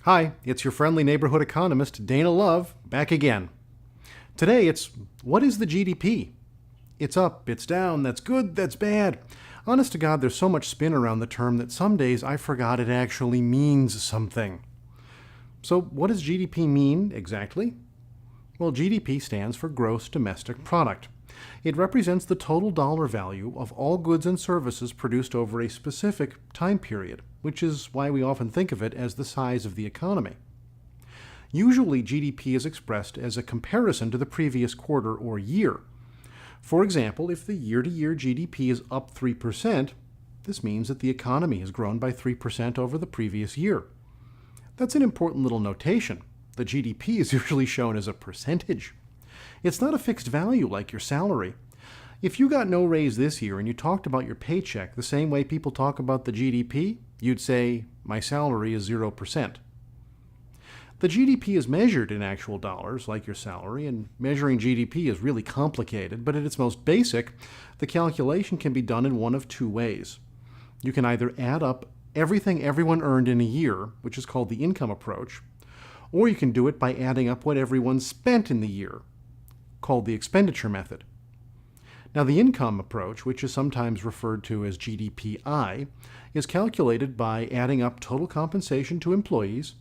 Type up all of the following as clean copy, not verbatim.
Hi, it's your friendly neighborhood economist, Dana Love, back again. Today it's, what is the GDP? It's up, it's down, that's good, that's bad. Honest to God, there's so much spin around the term that some days I forgot it actually means something. So what does GDP mean exactly? Well, GDP stands for Gross Domestic Product. It represents the total dollar value of all goods and services produced over a specific time period, which is why we often think of it as the size of the economy. Usually, GDP is expressed as a comparison to the previous quarter or year. For example, if the year-to-year GDP is up 3%, this means that the economy has grown by 3% over the previous year. That's an important little notation. The GDP is usually shown as a percentage. It's not a fixed value like your salary. If you got no raise this year and you talked about your paycheck the same way people talk about the GDP, you'd say, my salary is 0%. The GDP is measured in actual dollars, like your salary, and measuring GDP is really complicated, but at its most basic, the calculation can be done in one of two ways. You can either add up everything everyone earned in a year, which is called the income approach, or you can do it by adding up what everyone spent in the year, called the expenditure method. Now, the income approach, which is sometimes referred to as GDPI, is calculated by adding up total compensation to employees,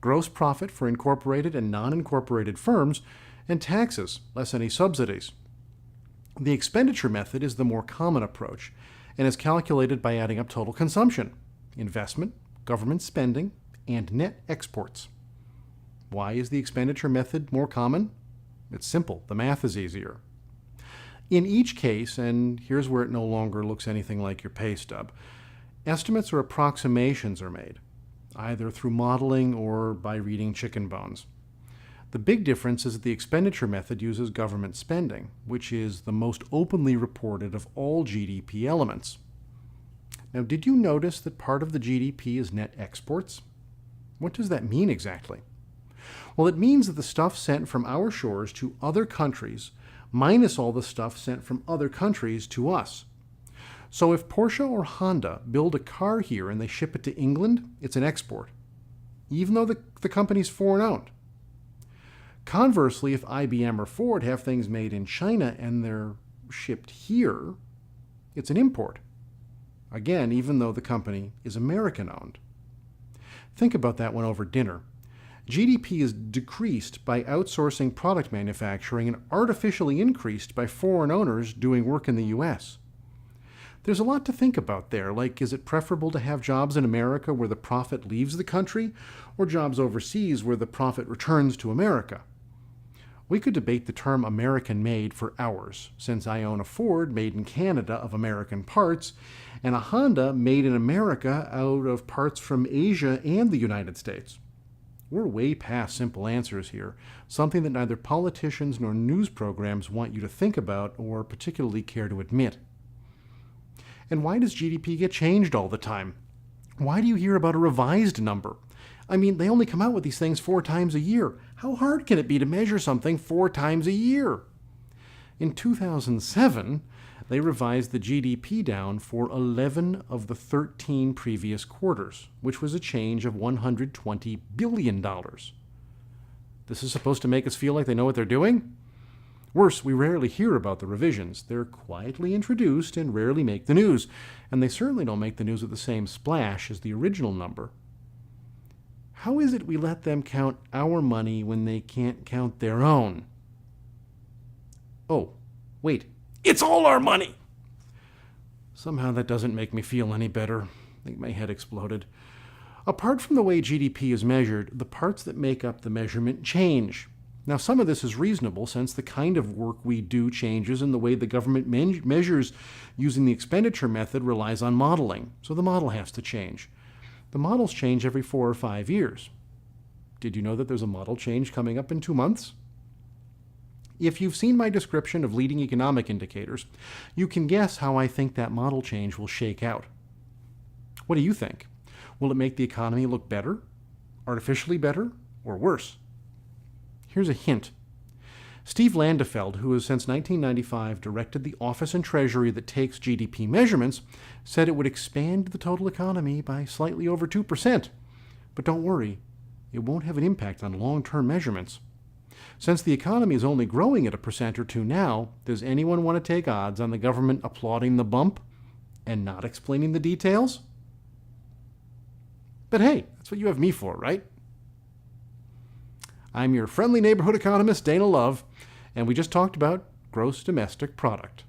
gross profit for incorporated and non-incorporated firms, and taxes, less any subsidies. The expenditure method is the more common approach and is calculated by adding up total consumption, investment, government spending, and net exports. Why is the expenditure method more common? It's simple. The math is easier. In each case, and here's where it no longer looks anything like your pay stub, estimates or approximations are made, either through modeling or by reading chicken bones. The big difference is that the expenditure method uses government spending, which is the most openly reported of all GDP elements. Now, did you notice that part of the GDP is net exports? What does that mean exactly? Well, it means that the stuff sent from our shores to other countries minus all the stuff sent from other countries to us. So if Porsche or Honda build a car here and they ship it to England, it's an export, even though the company's foreign-owned. Conversely, if IBM or Ford have things made in China and they're shipped here, it's an import. Again, even though the company is American-owned. Think about that one over dinner. GDP is decreased by outsourcing product manufacturing and artificially increased by foreign owners doing work in the U.S. There's a lot to think about there, like is it preferable to have jobs in America where the profit leaves the country, or jobs overseas where the profit returns to America? We could debate the term American-made for hours, since I own a Ford made in Canada of American parts, and a Honda made in America out of parts from Asia and the United States. We're way past simple answers here, something that neither politicians nor news programs want you to think about or particularly care to admit. And why does GDP get changed all the time? Why do you hear about a revised number? I mean, they only come out with these things 4 times a year. How hard can it be to measure something 4 times a year? In 2007, they revised the GDP down for 11 of the 13 previous quarters, which was a change of $120 billion. This is supposed to make us feel like they know what they're doing? Worse, we rarely hear about the revisions. They're quietly introduced and rarely make the news, and they certainly don't make the news with the same splash as the original number. How is it we let them count our money when they can't count their own? Oh, wait. It's all our money! Somehow that doesn't make me feel any better. I think my head exploded. Apart from the way GDP is measured, the parts that make up the measurement change. Now, some of this is reasonable since the kind of work we do changes and the way the government measures using the expenditure method relies on modeling, so the model has to change. The models change every 4 or 5 years. Did you know that there's a model change coming up in 2 months? If you've seen my description of leading economic indicators, you can guess how I think that model change will shake out. What do you think? Will it make the economy look better, artificially better, or worse? Here's a hint. Steve Landefeld, who has since 1995 directed the office in Treasury that takes GDP measurements, said it would expand the total economy by slightly over 2%. But don't worry, it won't have an impact on long-term measurements. Since the economy is only growing at 1% or 2% now, does anyone want to take odds on the government applauding the bump and not explaining the details? But hey, that's what you have me for, right? I'm your friendly neighborhood economist, Dana Love, and we just talked about gross domestic product.